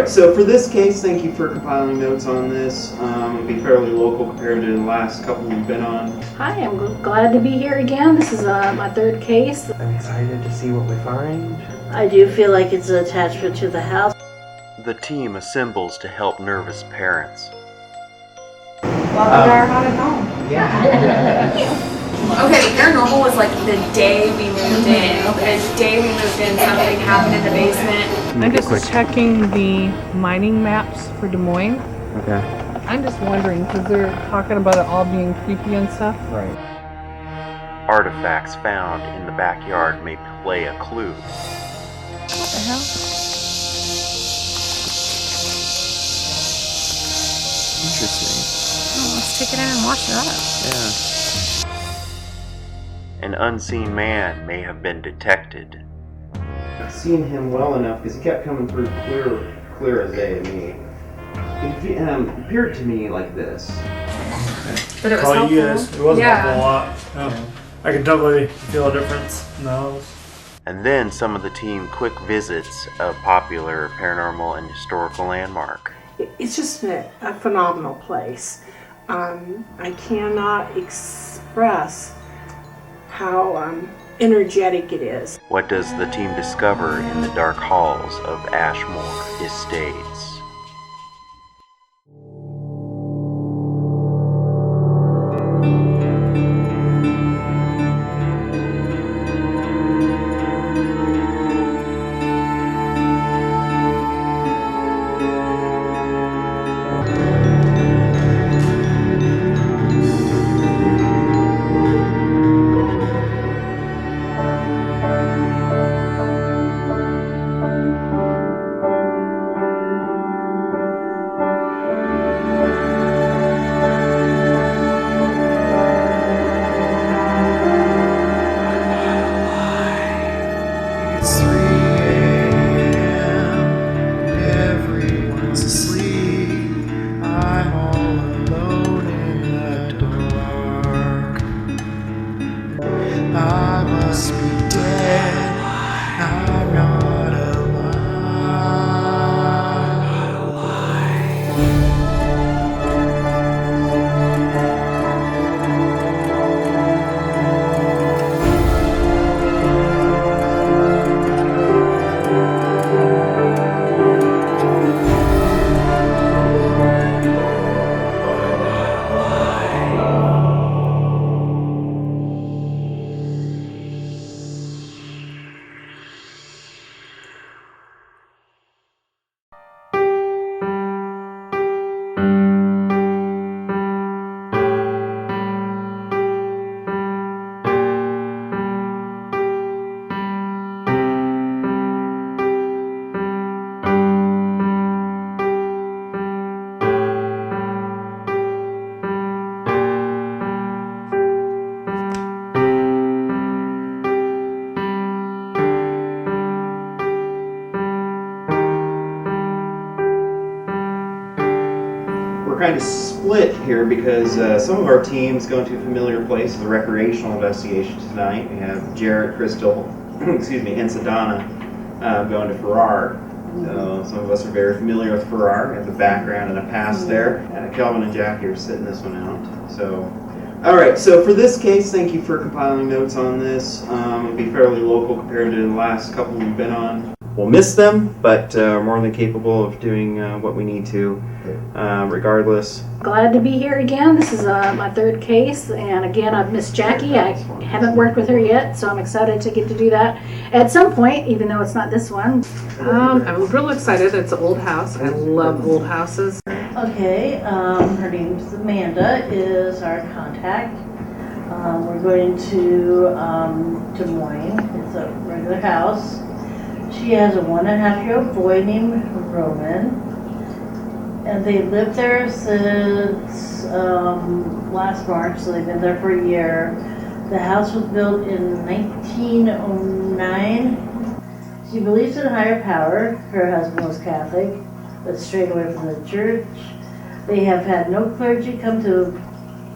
Alright, so for this case, thank you for compiling notes on this. It'll be fairly local compared to the last couple we've been on. Hi, I'm glad to be here again. This is my third case. I'm excited to see what we find. I do feel like it's an attachment to the house. The team assembles to help nervous parents. Welcome to our haunted home. Yeah. Okay, the paranormal was like the day we moved in. The day we moved in, something happened in the basement. I'm just checking the mining maps for Des Moines. Okay. I'm just wondering, because they're talking about it all being creepy and stuff. Right. Artifacts found in the backyard may play a clue. What the hell? Interesting. Oh, let's take it in and wash it up. Yeah. An unseen man may have been detected. I've seen him well enough because he kept coming through clear as day to me. He appeared to me like this. But it was Probably helpful. you guys. It wasn't helpful a lot. Yeah. I could definitely feel a difference in those. And then some of the team quick visits a popular paranormal and historical landmark. It's just a phenomenal place. I cannot express how energetic it is. What does the team discover in the dark halls of Ashmore Estates? Kind of split here because some of our teams going to a familiar place, the recreational investigation tonight. We have Jarrett, Crystal, excuse me, and Sedona going to Farrar. So some of us are very familiar with Farrar. We have the background and a past there. Kelvin and Jackie are sitting this one out. So, all right. So for this case, thank you for compiling notes on this. It'll be fairly local compared to the last couple we've been on. We'll miss them, but more than capable of doing what we need to, regardless. Glad to be here again. This is my third case, and again, I've missed Jackie. I haven't worked with her yet, so I'm excited to get to do that at some point, even though it's not this one. I'm real excited. It's an old house. I love old houses. Okay, her name's Amanda, is our contact. We're going to Des Moines. It's a regular house. She has a 1.5-year-old boy named Roman, and they lived there since last March, so they've been there for a year. The house was built in 1909. She believes in a higher power. Her husband was Catholic, but strayed away from the church. They have had no clergy come to.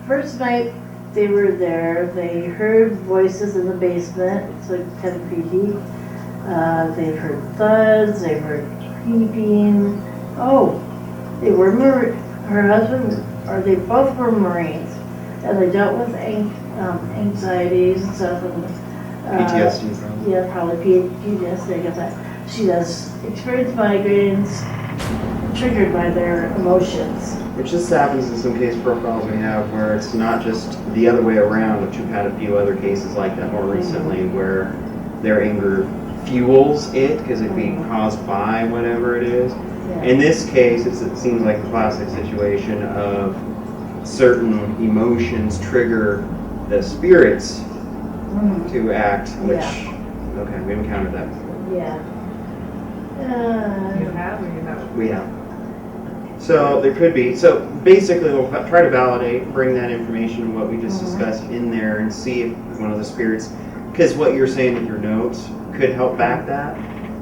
First night they were there, they heard voices in the basement. It's like kind of creepy. They've heard thuds, they've heard creeping. Oh, they were her husband, or they both were Marines, and they dealt with anxieties and stuff. And, PTSD probably. Yeah, probably PTSD. I get that. She does experience migraines triggered by their emotions. Which just happens in some case profiles we have where it's not just the other way around, which we've had a few other cases like that more recently where their anger fuels it because it'd be caused by whatever it is. Yeah. In this case, it seems like the classic situation of certain emotions trigger the spirits to act, which, okay, we encountered that before. Yeah. You have or you haven't? We have. So there could be. So basically, we'll try to validate, bring that information, what we just discussed in there, and see if one of the spirits, because what you're saying with your notes could help back that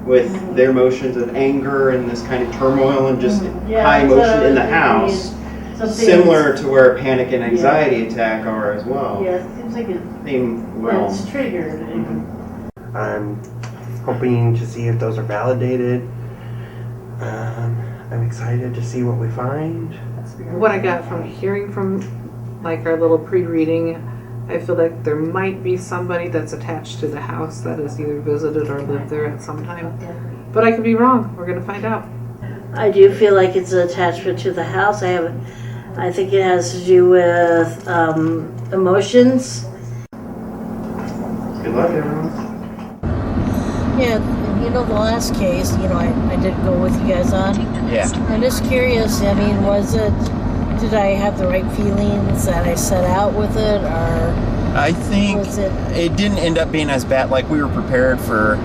with their emotions of anger and this kind of turmoil and just high emotion in the house, similar to where panic and anxiety attack are as well. Yeah, it seems like it's triggered. I'm hoping to see if those are validated. I'm excited to see what we find. What I got from hearing from like our little pre-reading, I feel like there might be somebody that's attached to the house that has either visited or lived there at some time. But I could be wrong. We're going to find out. I do feel like it's an attachment to the house. I think it has to do with emotions. Good luck, everyone. Yeah, you know the last case, I did go with you guys on. Yeah. I'm just curious, did I have the right feelings that I set out with it, or I think was it? It didn't end up being as bad. Like, we were prepared for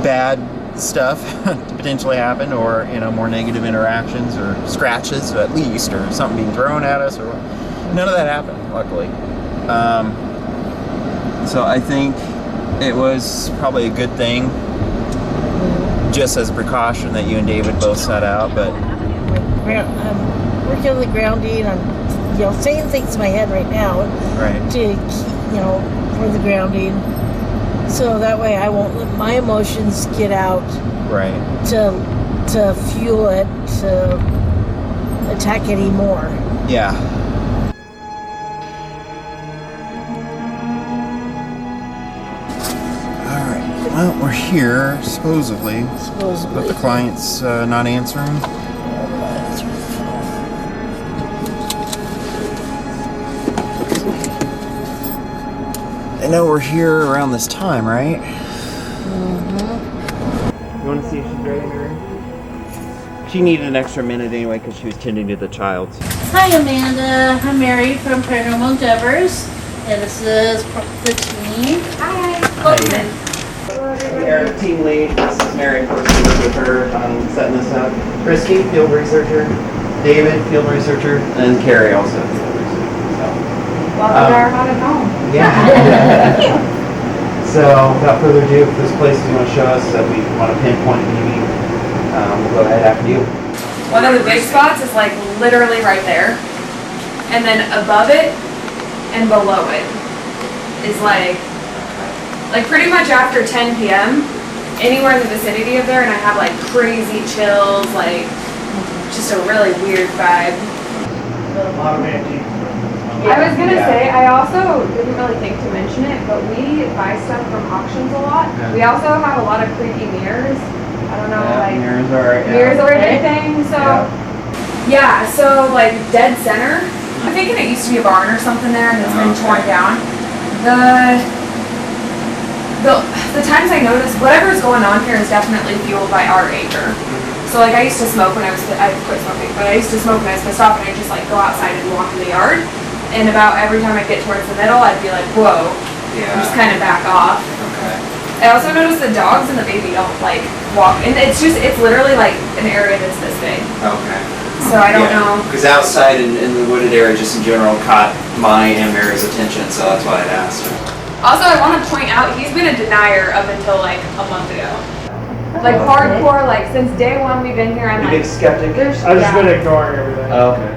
bad stuff to potentially happen, or more negative interactions or scratches at least, or something being thrown at us, or none of that happened, luckily. So I think it was probably a good thing, just as a precaution that you and David both set out. But I'm working on the grounding. I'm saying things in my head right now right, to keep, for the grounding, so that way I won't let my emotions get out. right, To fuel it to attack anymore. yeah. All right. Well, we're here supposedly, but the client's not answering. I know we're here around this time, right? You want to see if she's ready, Mary? She needed an extra minute anyway because she was tending to the child. Hi Amanda, I'm Mary from Paranormal Endeavors, and this is the team. Hi. Welcome in. Our team lead, this is Mary, person with her on setting this up. Christy, field researcher. David, field researcher. And Carrie also, field researcher. Welcome to our haunted home. Yeah. So, without further ado, if there's places you want to show us that we want to pinpoint maybe, we'll go ahead after you. One of the big spots is like literally right there. And then above it and below it is like pretty much after 10 p.m. anywhere in the vicinity of there, and I have like crazy chills, like just a really weird vibe. A lot of antiques. I was gonna say, I also didn't really think to mention it, but we buy stuff from auctions a lot. Yeah. We also have a lot of creepy mirrors. I don't know, like mirrors are right. mirrors are a big thing. So yeah, so like dead center. I'm thinking it used to be a barn or something there, and it's been torn down. The times I notice whatever's going on here is definitely fueled by our anger. So like I used to smoke when I quit smoking, but I used to smoke when I was pissed off, and I'd just like go outside and walk in the yard. And about every time I get towards the middle, I'd be like, whoa, just kind of back off. Okay. I also noticed the dogs and the baby don't like walk, and it's literally like an area that's this big. Okay. So I don't know. Because outside in the wooded area, just in general, caught my and Mary's attention, so that's why I'd asked her. Also, I want to point out he's been a denier up until like a month ago. Like hardcore, like since day one we've been here. I'm You like, big skeptic? I've just been ignoring everything. Okay.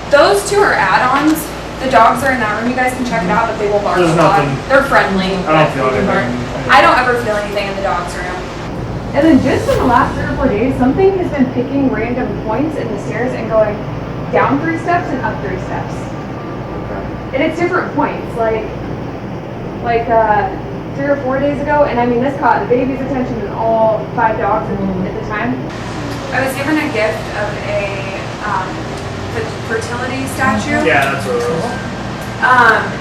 those two are add-ons. The dogs are in that room. You guys can check it out, but they will bark There's a lot. nothing. They're friendly. I don't feel but they do bark. anything. I don't ever feel anything in the dog's room. And then just in the last 3 or 4 days, something has been picking random points in the stairs and going down 3 steps and up 3 steps. And it's different points, like 3 or 4 days ago, and I mean this caught the baby's attention and all 5 dogs at the time. I was given a gift of a fertility statue. Yeah, that's what it was.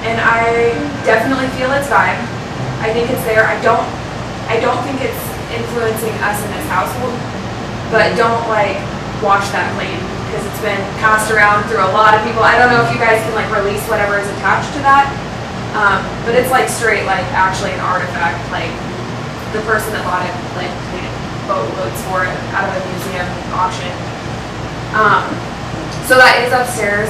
And I definitely feel its vibe. I think it's there. I don't think it's influencing us in this household, but don't like wash that flame because it's been passed around through a lot of people. I don't know if you guys can like release whatever is attached to that, but it's like straight like actually an artifact. Like the person that bought it like paid boatloads for it out of a museum auction. So that is upstairs.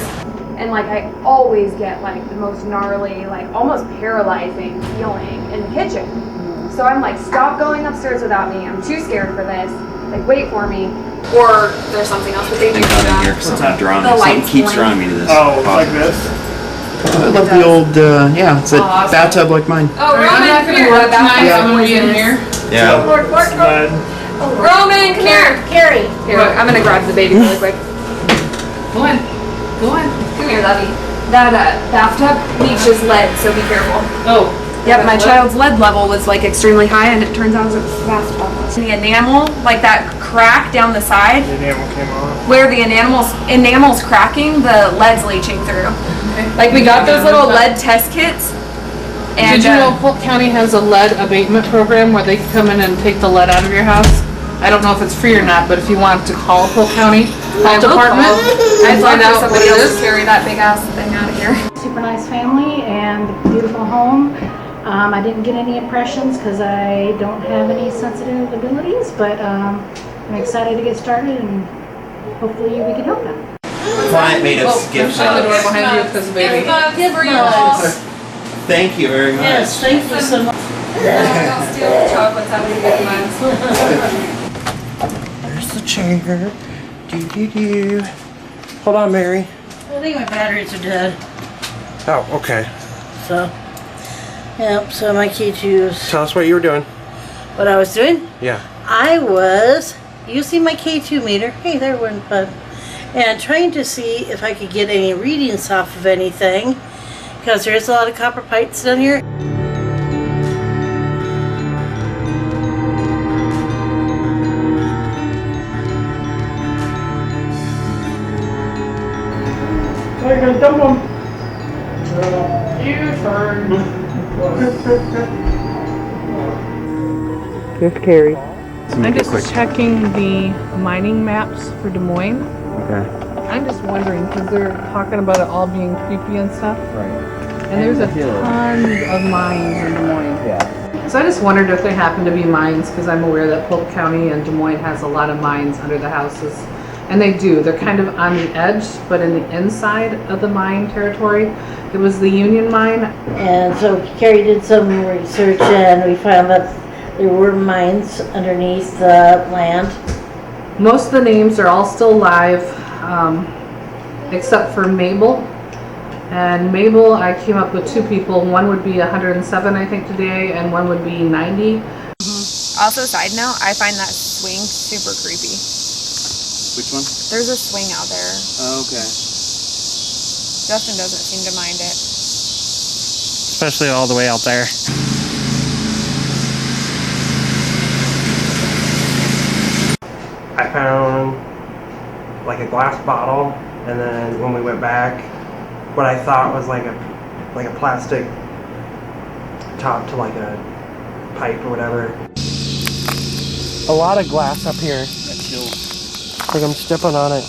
And like I always get like the most gnarly, like almost paralyzing feeling in the kitchen. So I'm like, stop going upstairs without me. I'm too scared for this. Like, wait for me. Or there's something else, but they do Not in here that. 'cause something drawing The me. Something lights keeps blink. drawing me to this. Oh, spot. like this? I love the old, yeah, it's a awesome. bathtub like mine. Oh, I'm Roman, not come gonna here. work That's tonight. why I'm gonna be in poisonous. here. Yeah. Bud. Roman, come here. Carrie. Here, I'm gonna grab the baby really quick. Go on. Go on. Come here, lovey. That bathtub leaches lead, so be careful. Oh. Yep, my child's lead level was like extremely high, and it turns out it was a bathtub. The enamel, like that crack down the side, The enamel came off. where the enamel's cracking, the lead's leaching through. Okay. Like we got those little lead test kits. And Did you know Polk County has a lead abatement program where they can come in and take the lead out of your house? I don't know if it's free or not, but if you want to call Polk County Health Department, I'd find love out for what somebody it else is. to carry that big ass thing out of here. Super nice family and beautiful home. I didn't get any impressions because I don't have any sensitive abilities, but I'm excited to get started and hopefully we can help them. Client made us gift Shut the door shops. behind you because the baby. For you all. Thank you very much. Yes, thank you so much. Don't steal the chocolates out of the good ones. There's the chair. Do. Hold on, Mary. I think my batteries are dead. Oh, okay. So, yep, so my key to use. Tell us what you were doing. What I was doing? Yeah. I was using my K2 meter. Hey, there went Bud. And trying to see if I could get any readings off of anything. Because there's a lot of copper pipes down here. I got dump them. U-turn. Good carry. I'm just checking the mining maps for Des Moines. Okay. I'm just wondering because they're talking about it all being creepy and stuff. Right. And there's a ton of mines in Des Moines. Yeah. So I just wondered if there happen to be mines because I'm aware that Polk County and Des Moines has a lot of mines under the houses. And they do. They're kind of on the edge, but in the inside of the mine territory. It was the Union Mine. And so Carrie did some research and we found that there were mines underneath the land. Most of the names are all still live, except for Mabel. And Mabel, I came up with 2 people. One would be 107, I think, today, and one would be 90. Also, side note, I find that swing super creepy. Which one? There's a swing out there. Oh, okay. Justin doesn't seem to mind it. Especially all the way out there. I found like a glass bottle, and then when we went back, what I thought was like a plastic top to like a pipe or whatever. A lot of glass up here. Like I'm stepping on it.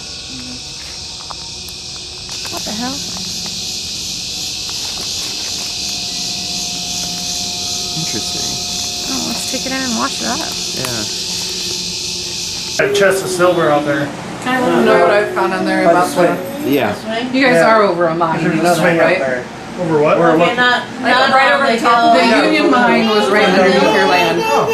What the hell? Interesting. Oh, let's take it in and wash it up. Yeah. A chest of silver out there. Can I let them know what I found on there about the... Yeah. You guys are over a mine, you know that, right? Over what? Okay, not right on over the the top of hill. The Union Mine was right underneath your land. So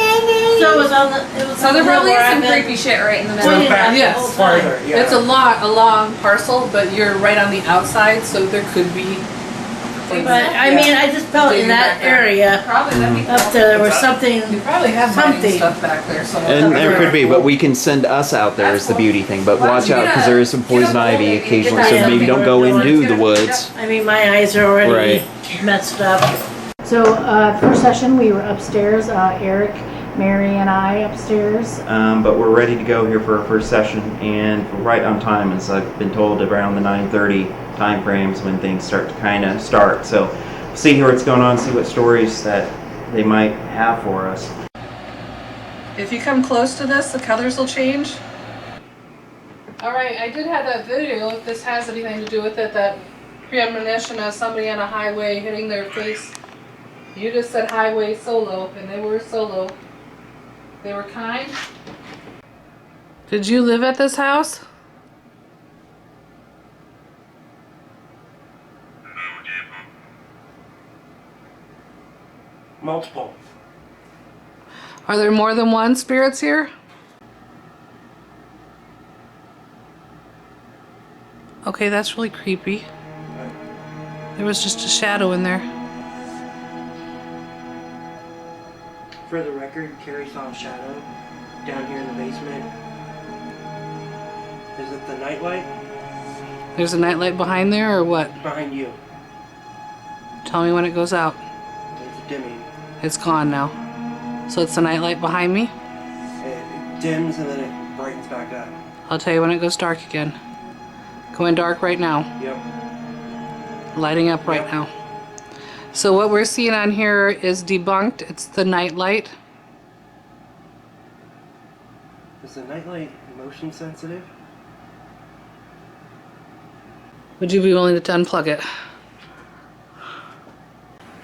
it was on the, it was So on there the hill probably is where some I've been creepy shit right in the middle. pointing at the Yes. whole time. It's a long parcel, but you're right on the outside, so there could be But I mean, I just felt in that area Probably that'd be up there was something. You probably have Something. stuff back there somewhere. And there could be, but we can send us out there is the beauty thing. But watch out because there is some poison ivy occasionally, so maybe don't go into the woods. I mean, my eyes are already messed up. So first session we were upstairs, Eric, Mary and I upstairs. But we're ready to go here for our first session, and right on time, as I've been told, around the 9:30 time frames when things start to kind of start. So see here what's going on, see what stories that they might have for us. If you come close to this, the colors will change. Alright, I did have that video, if this has anything to do with it, that premonition of somebody on a highway hitting their face. You just said highway solo, and they were solo. They were kind. Did you live at this house? Multiple. Are there more than one spirits here? Okay, that's really creepy. There was just a shadow in there. For the record, Carrie saw a shadow down here in the basement. Is it the nightlight? There's a nightlight behind there, or what? Behind you. Tell me when it goes out. It's dimming. It's gone now. So it's the nightlight behind me? It dims and then it brightens back up. I'll tell you when it goes dark again. Going dark right now. Yep. Lighting up right now. So what we're seeing on here is debunked. It's the nightlight. Is the nightlight motion sensitive? Would you be willing to unplug it?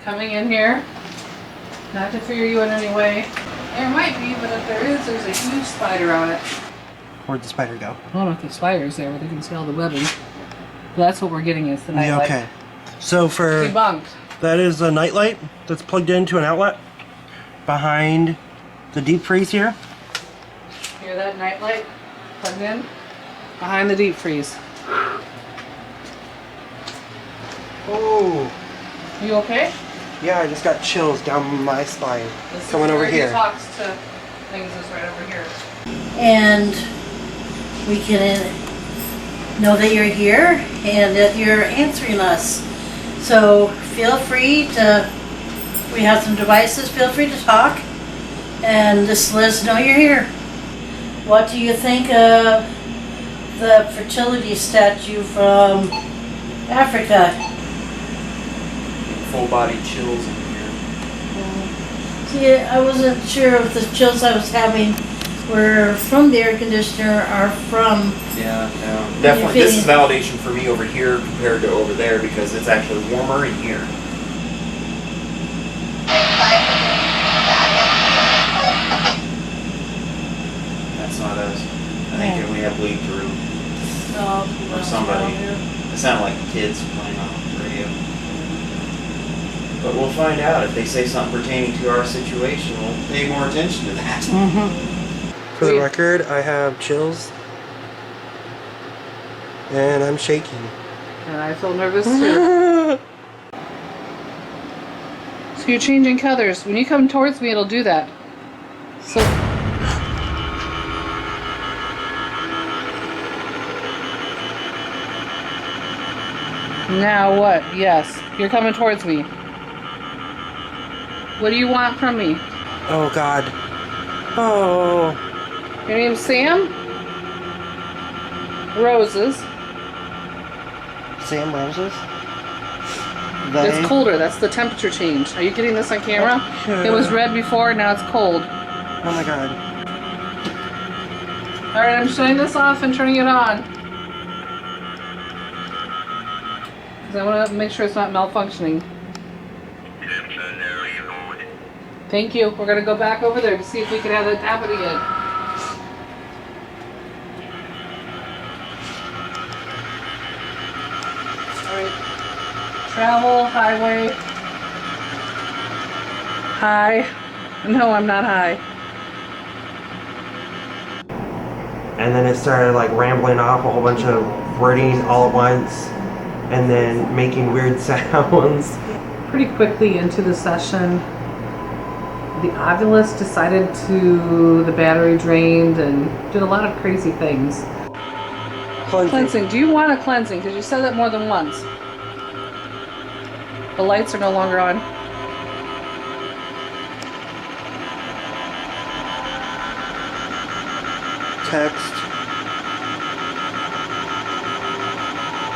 Coming in here. Not to fear you in any way. There might be, but if there is, there's a huge spider on it. Where'd the spider go? I don't know if the spider's there, but they can see all the webbing. But that's what we're getting is the nightlight. Yeah, okay. So for... Debunked. That is a nightlight that's plugged into an outlet behind the deep freeze here. Hear that nightlight plugged in? Behind the deep freeze. Oh. You okay? Yeah, I just got chills down my spine. This Coming is over where here. He talks to things is right over here. And we can know that you're here and that you're answering us. So feel free to, we have some devices, feel free to talk and just let us know you're here. What do you think of the fertility statue from Africa? Full body chills in here. See, I wasn't sure if the chills I was having were from the air conditioner or from... Yeah, no. Definitely, this is validation for me over here compared to over there because it's actually warmer in here. That's not us. I think we have leaked room. Or somebody. It sounded like kids playing on the radio. But we'll find out. If they say something pertaining to our situation, we'll pay more attention to that. For the record, I have chills. And I'm shaking. And I feel nervous too. So you're changing colors. When you come towards me, it'll do that. So... Now what? Yes. You're coming towards me. What do you want from me? Oh, God. Oh. Your name's Sam? Roses. Sam Roses? It's colder. That's the temperature change. Are you getting this on camera? It was red before, now it's cold. Oh my God. Alright, I'm shutting this off and turning it on. Because I want to make sure it's not malfunctioning. Thank you. We're going to go back over there to see if we can have it happen again. Alright. Travel, highway. High. No, I'm not high. And then it started like rambling off a whole bunch of wording all at once. and then making weird sounds. Pretty quickly into the session, the Ovilus decided the battery drained and did a lot of crazy things. Cleansing. Do you want a cleansing? Because you said that more than once. The lights are no longer on. Text.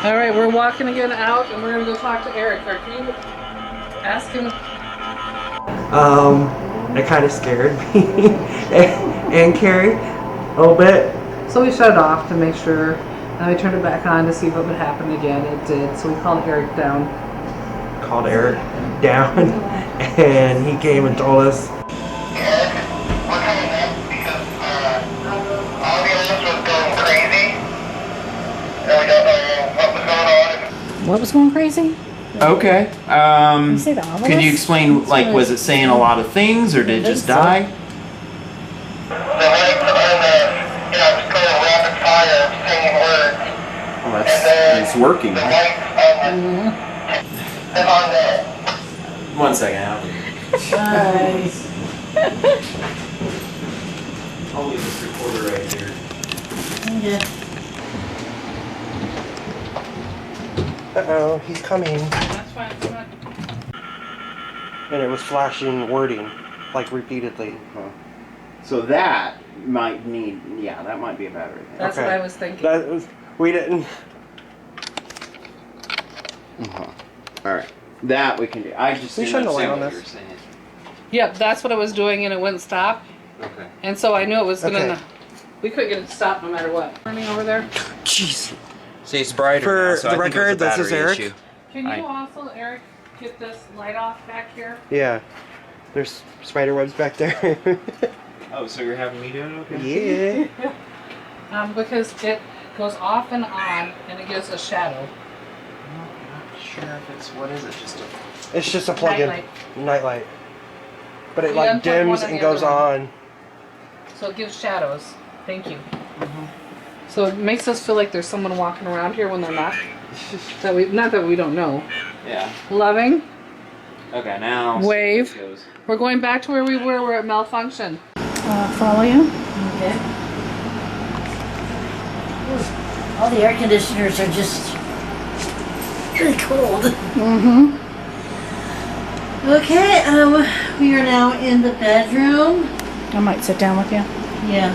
All right, we're walking again out, and we're gonna go talk to Eric. Or can you ask him? It kind of scared me and Carrie a little bit. So we shut it off to make sure, and we turned it back on to see if it would happen again. It did. So we called Eric down. Called Eric down, and he came and told us. What was going crazy? Okay. You say the obelisk? Can you explain, like, was it saying a lot of things, or did it just die? The lights on just going rapid fire, saying words. Well, it's working. The Right? lights on the 1 second. I'll leave this recorder right here. Yeah. Uh-oh, he's coming. That's fine. And it was flashing wording, like repeatedly. So that might need, yeah, that might be a battery thing. That's Okay. what I was thinking. We didn't. All right, that we can do. I just We didn't shouldn't understand allow what this. you were saying. Yep, that's what I was doing, and it wouldn't stop. Okay. And so I knew it was gonna. Okay. We couldn't get it to stop no matter what. Turning over there. Jeez. See, it's brighter For now, so the I think it was record, a this is battery Eric. issue. Can you also, Eric, get this light off back here? Yeah. There's spider webs back there. Oh, so you're having me do it? Okay. Yeah. Because it goes off and on, and it gives a shadow. I'm not sure if it's, what is it? Just a... It's just a plug-in Nightlight. nightlight. But it You like unplug dims one and and the goes other one. on. So it gives shadows. Thank you. So it makes us feel like there's someone walking around here when they're not. Not that we don't know. Yeah. Loving. Okay, now... Wave. see how it goes. We're going back to where we were. We're at malfunction. Follow you? Okay. All the air conditioners are just really cold. Mm-hmm. Okay, we are now in the bedroom. I might sit down with you. Yeah.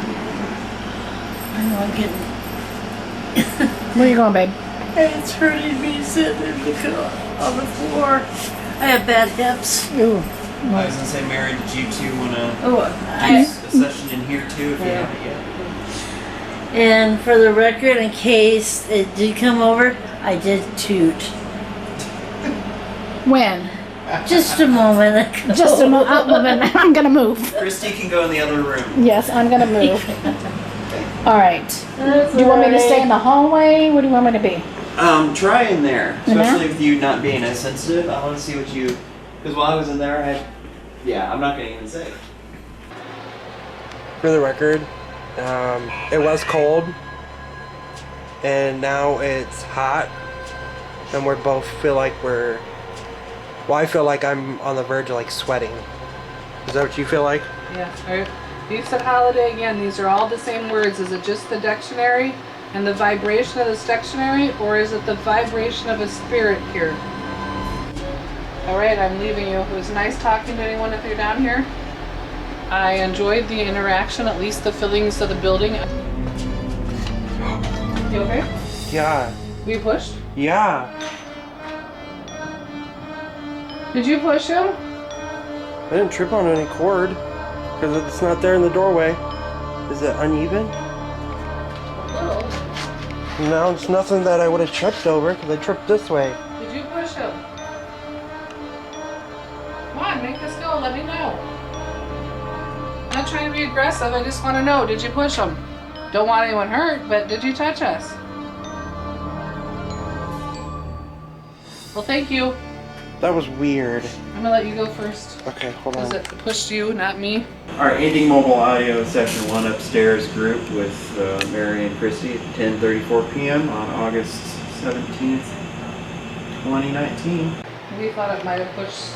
I know I'm getting. Where are you going, babe? It's hurting me sitting on the floor. I have bad hips. Ooh. I was gonna say, Mary, did you two want to Oh, do a session in here too, if you Yeah. haven't yet? And for the record, in case it did come over, I did toot. When? Just a moment ago. Just a moment. I'm gonna move. Christy can go in the other room. Yes, I'm gonna move. All right. That's Do you want me to alright. stay in the hallway? What do you want me to be? Try in there, In there? especially with you not being as sensitive. I want to see what you, because while I was in there, I'm not gonna even say. For the record, it was cold, and now it's hot, and we both feel like well, I feel like I'm on the verge of like sweating. Is that what you feel like? Yeah. All right. You said holiday again. These are all the same words. Is it just the dictionary and the vibration of this dictionary, or is it the vibration of a spirit here? All right, I'm leaving you. It was nice talking to anyone if you're down here. I enjoyed the interaction, at least the feelings of the building. You okay? Yeah. Were you pushed? Yeah. Did you push him? I didn't trip on any cord because it's not there in the doorway. Is it uneven? No, it's nothing that I would have tripped over because I tripped this way. Did you push him? Come on, make this go. Let me know. I'm not trying to be aggressive. I just want to know. Did you push him? Don't want anyone hurt, but did you touch us? Well, thank you. That was weird. I'm gonna let you go first. Okay, hold on. Because it pushed you, not me. Our ending mobile audio session 1 upstairs group with Mary and Christy at 10:34 p.m. on August 17th, 2019. We thought it might have pushed.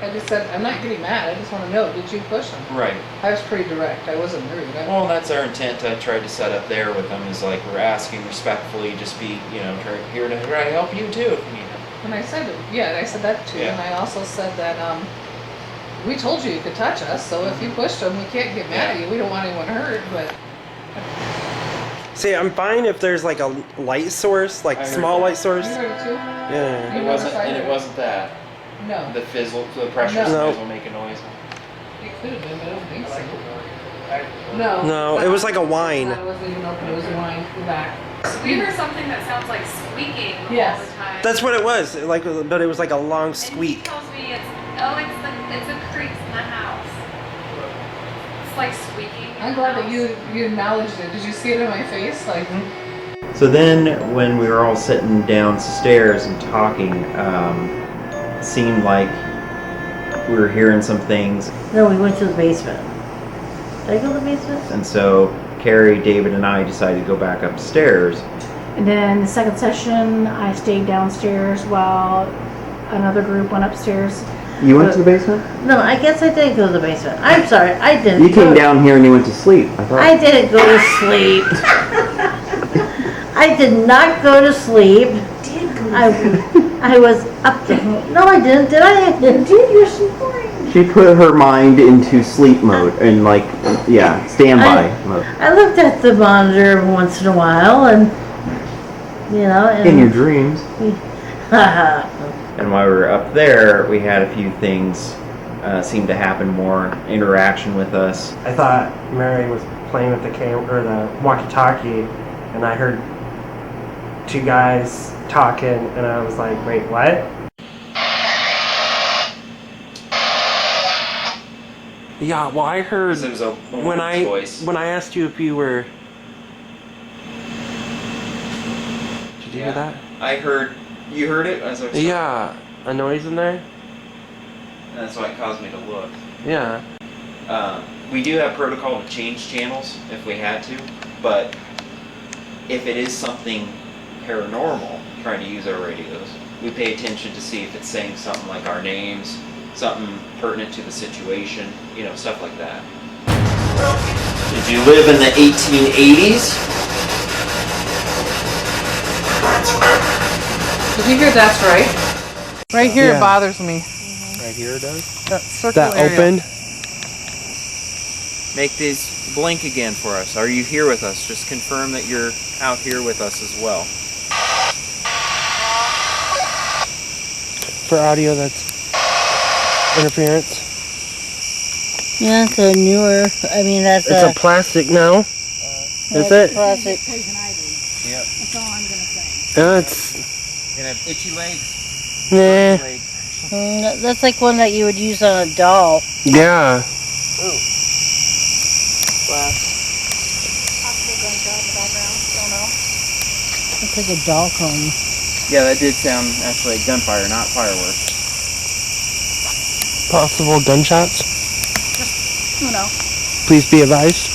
I just said, I'm not getting mad. I just want to know, did you push them? Right. I was pretty direct. I wasn't rude. Well, that's our intent. I tried to set up there with them is like we're asking respectfully, just be, here to help you too if you need help. And I said, I said that too. Yeah. And I also said that we told you could touch us, so if you pushed them, we can't get mad at you. We don't want anyone hurt, but. See, I'm fine if there's like a light source, like small light source. You heard it too? Yeah. It wasn't that. No. The fizzle, the pressure fizzle make a noise. It could have been, but I don't think so. No. No, it was like a whine. It wasn't even open. It was a whine. Go back. We hear something that sounds like squeaking all the time. That's what it was. But it was like a long squeak. And he tells me it's a creak in the house. It's like squeaking. I'm glad that you acknowledged it. Did you see it in my face? Like. So then, when we were all sitting downstairs and talking, it seemed like we were hearing some things. No, we went to the basement. Did I go to the basement? And so Carrie, David, and I decided to go back upstairs. And then the second session, I stayed downstairs while another group went upstairs. You went to the basement? No, I guess I didn't go to the basement. I'm sorry, I didn't. You came down here and you went to sleep. I didn't go to sleep. I did not go to sleep. I was up there. No, I didn't. Did I? I didn't. You're snoring. She put her mind into sleep mode and standby mode. I looked at the monitor every once in a while, and in your dreams. And while we were up there, we had a few things seem to happen, more interaction with us. I thought Mary was playing with the camera or the walkie-talkie, and I heard two guys talking, and I was like, "Wait, what?" Yeah, well, I heard It was a when I asked you if you were. Did you hear that? I heard. You heard it as I was Yeah, a noise in there. That's why it caused me to look. Yeah. We do have protocol to change channels if we had to, but if it is something paranormal trying to use our radios, we pay attention to see if it's saying something like our names, something pertinent to the situation, stuff like that. Did you live in the 1880s? Did you hear that's right? Right here it bothers me. Right here it does? That circle That area. open. Make these blink again for us. Are you here with us? Just confirm that you're out here with us as well. For audio, that's interference. yeah, it's a newer. I mean, that's It's a plastic now. Is it? Plastic. Poison ivy. Yep. That's all I'm gonna say. It's. You're gonna have itchy legs. Yeah. That's like one that you would use on a doll. Yeah. It's like a doll comb. Yeah, that did sound actually like gunfire, not fireworks. Possible gunshots. Who knows? Please be advised.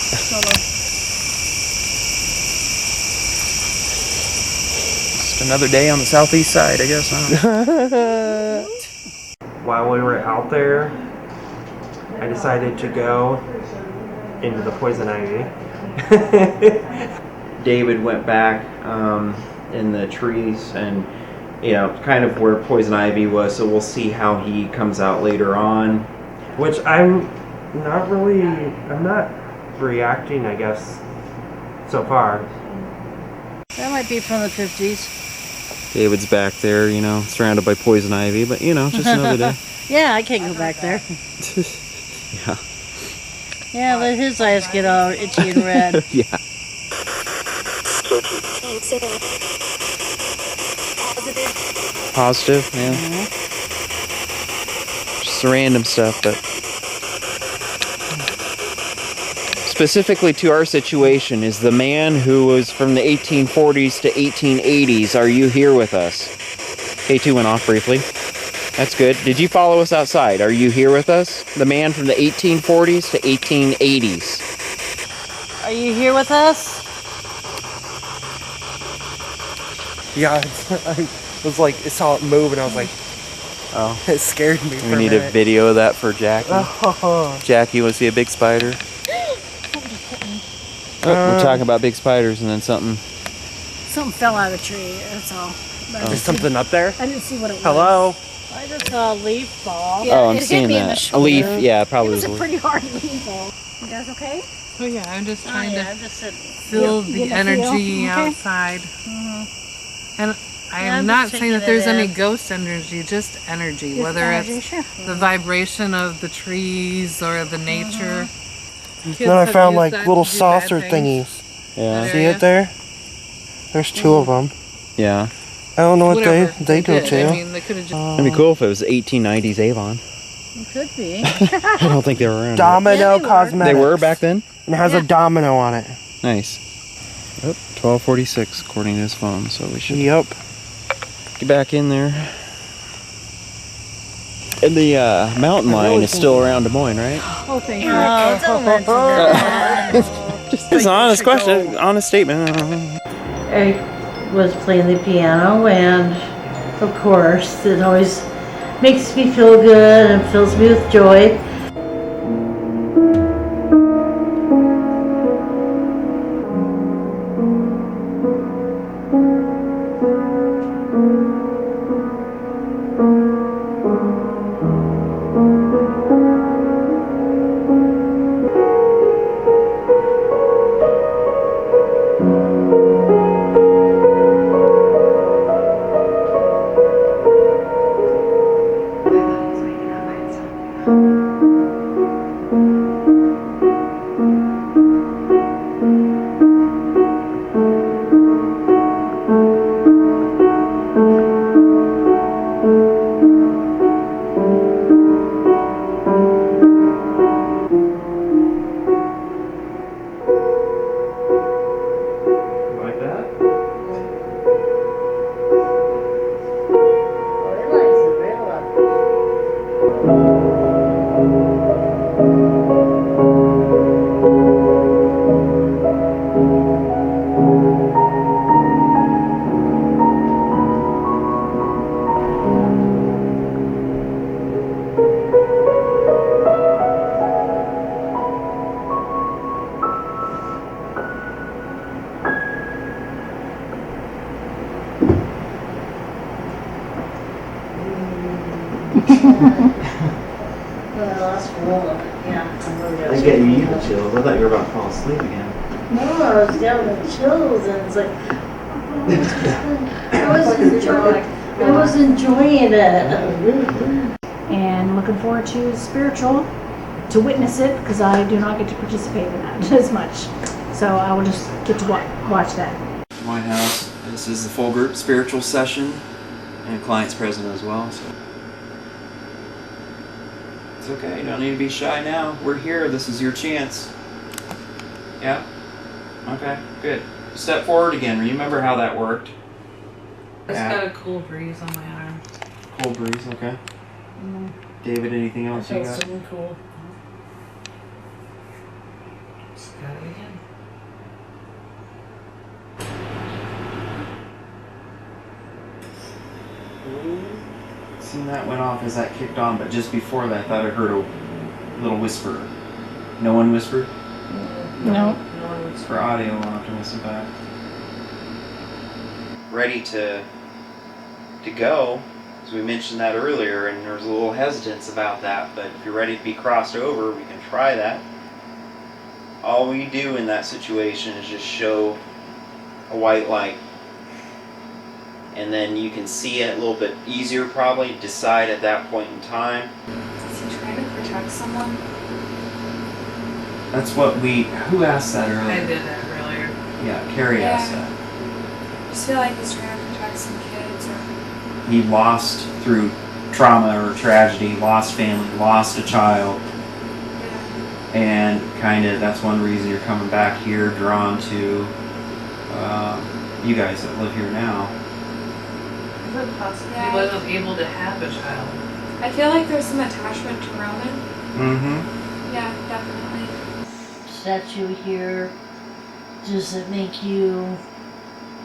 Just another day on the southeast side, I guess, huh? While we were out there, I decided to go into the poison ivy. David went back in the trees and kind of where poison ivy was, so we'll see how he comes out later on. Which I'm not reacting, I guess, so far. That might be from the 50s. David's back there, surrounded by poison ivy, but just another day. Yeah, I can't go back there. Yeah. Yeah, let his eyes get all itchy and red. Yeah. Positive, yeah. Just random stuff, but specifically to our situation, is the man who was from the 1840s to 1880s. Are you here with us? K2 went off briefly. That's good. Did you follow us outside? Are you here with us? The man from the 1840s to 1880s. Are you here with us? Yeah, was like, it saw it move, and I was like, Oh. it scared me. We need a video of that for Jackie. Jackie, you want to see a big spider? We're talking about big spiders, and then something. Something fell out of the tree, that's all. There's something up there? I didn't see what it was. Hello? I just saw a leaf fall. Yeah, Oh, I'm it hit seeing me in the that. A shoulder. leaf, yeah, It probably was a leaf. pretty hard leaf fall. You guys okay? Oh yeah, I'm just trying I'm to just sitting. feel You the get the energy feel? Okay. outside. And I Yeah, am I'm not just saying that taking there's it any in. ghost energy, just energy. Just whether energy, it's sure. the vibration of the trees or the nature. Kids Then I have found used like that little to do bad saucer things. thingies. Yeah. That See area. it there? There's two of them. Yeah. I don't know what Whatever they go did. to. I mean, they could have just. It'd be cool if it was 1890s Avon. It could be. I don't think they were around. Domino Yeah, they were. Cosmetics. They were back then? And it has a domino on it. Nice. Oh, 12:46 according to his phone, so we should Yep. get back in there. And the mountain lion is still around Des Moines, right? Oh, thank you. Oh, don't mention that. Just it's an honest question, honest statement. Eric was playing the piano, and of course, it always makes me feel good and fills me with joy. Like that? I get you the chills. I thought you were about to fall asleep again. No, I was down with chills, and it's like I was enjoying it. And looking forward to spiritual, to witness it, because I do not get to participate in that as much. So I will just get to watch that. White House. This is the full group spiritual session, and client's present as well. So it's okay. You don't need to be shy now. We're here. This is your chance. Yeah. Okay. Good. Step forward again. Remember how that worked. I just got a cool breeze on my arm. Cold breeze. Okay. David, anything else you got? Cool. Just got it again. Seen that went off as that kicked on, but just before that, I thought I heard a little whisper. No one whispered? No. For audio, we'll have to listen back. Ready to go, as we mentioned that earlier, and there was a little hesitance about that, but if you're ready to be crossed over, we can try that. All we do in that situation is just show a white light. And then you can see it a little bit easier probably, decide at that point in time. Is he trying to protect someone? That's what who asked that earlier? I did that earlier. Yeah, Carrie asked Yeah. that. I just feel like he's trying to protect some kids or... He lost through trauma or tragedy, lost family, lost a child, and kind of that's one reason you're coming back here, drawn to you guys that live here now. But possibly Yeah. he wasn't able to have a child. I feel like there's some attachment to Roman. Mm-hmm. Yeah, definitely. Statue here, does it make you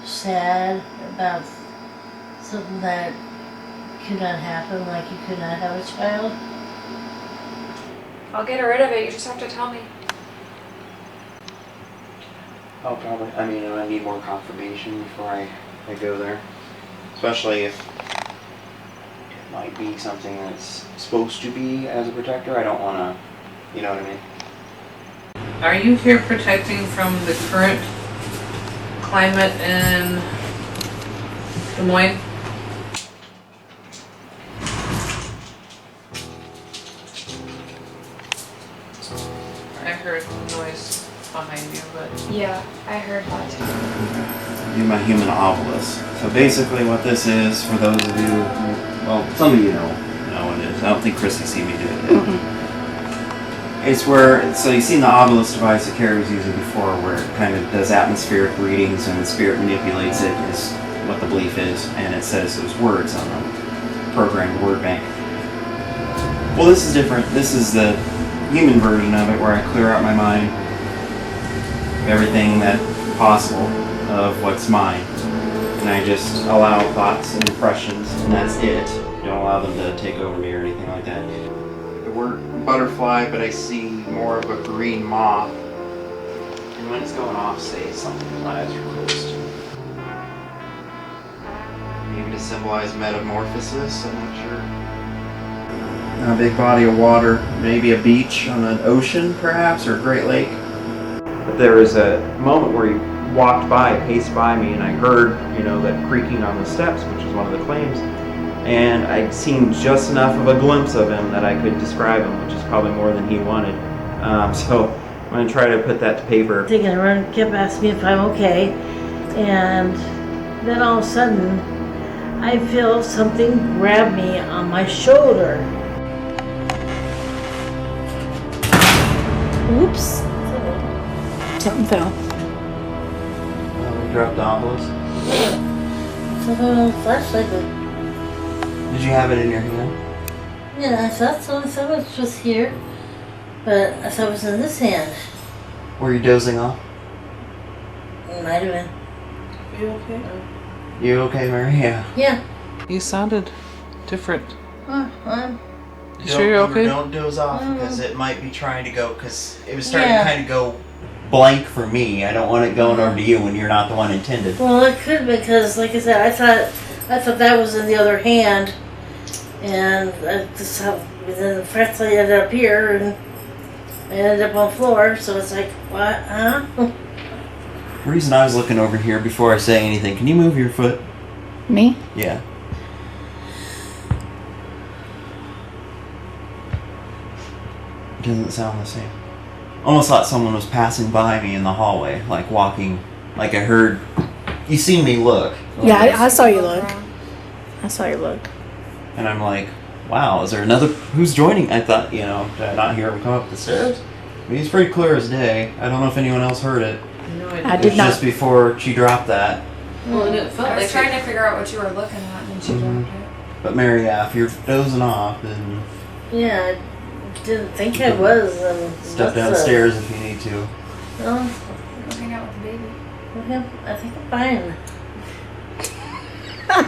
sad about something that could not happen, like you could not have a child? I'll get rid of it. You just have to tell me. Oh, probably. I mean, I need more confirmation before I go there. Especially if it might be something that's supposed to be as a protector. I don't want to, you know what I mean? Are you here protecting from the current climate in Des Moines? I heard noise behind you, but... Yeah, I heard that too. Do my human obelisk. So basically what this is, for those of you who, well, some of you know what it is. I don't think Chrissy's seen me do it yet. It's where, so you've seen the obelisk device that Carrie was using before, where it kind of does atmospheric readings and the spirit manipulates it, is what the belief is, and it says those words on the programmed word bank. Well, this is different. This is the human version of it, where I clear out my mind of everything that possible of what's mine, and I just allow thoughts and impressions, and that's it. Don't allow them to take over me or anything like that. The word butterfly, but I see more of a green moth, and when it's going off, say something eyes are closed. Maybe to symbolize metamorphosis, I'm not sure. A big body of water, maybe a beach on an ocean perhaps, or a Great Lake. But there was a moment where he walked by, paced by me, and I heard, that creaking on the steps, which is one of the claims. And I'd seen just enough of a glimpse of him that I could describe him, which is probably more than he wanted. So I'm going to try to put that to paper. Taking a run, kept asking me if I'm okay, and then all of a sudden, I feel something grab me on my shoulder. Oops. Something fell. We dropped the obelisk. Something on the flashlight, but Did you have it in your hand? yeah, I thought so. I thought it was just here, but I thought it was in this hand. Were you dozing off? It might have been. You okay? You okay, Mary? Yeah. Yeah. You sounded different. I'm You sure you're okay? Don't doze off, because it might be trying to go, because it was starting Yeah. to kind of go blank for me. I don't want it going over to you when you're not the one intended. Well, it could because, like I said, I thought that was in the other hand, and I just how then the flashlight ended up here, and I ended up on the floor. So it's like, what? Huh? The reason I was looking over here before I say anything, can you move your foot? Me? Yeah. It doesn't sound the same. Almost thought someone was passing by me in the hallway, like walking, like I heard. You seen me look. Yeah, I saw you look. I saw you look. And I'm like, wow, is there another? Who's joining? I thought, did I not hear him come up the stairs? I mean, he's pretty clear as day. I don't know if anyone else heard it. No, I It did was not. just before she dropped that. Well, and it felt I was like trying to figure out what you were looking at, and she dropped it. But Mary, yeah, if you're dozing off, then Yeah, I didn't think I was. step downstairs if you need to. No, Go hang out with the baby. okay, I think I'm fine. You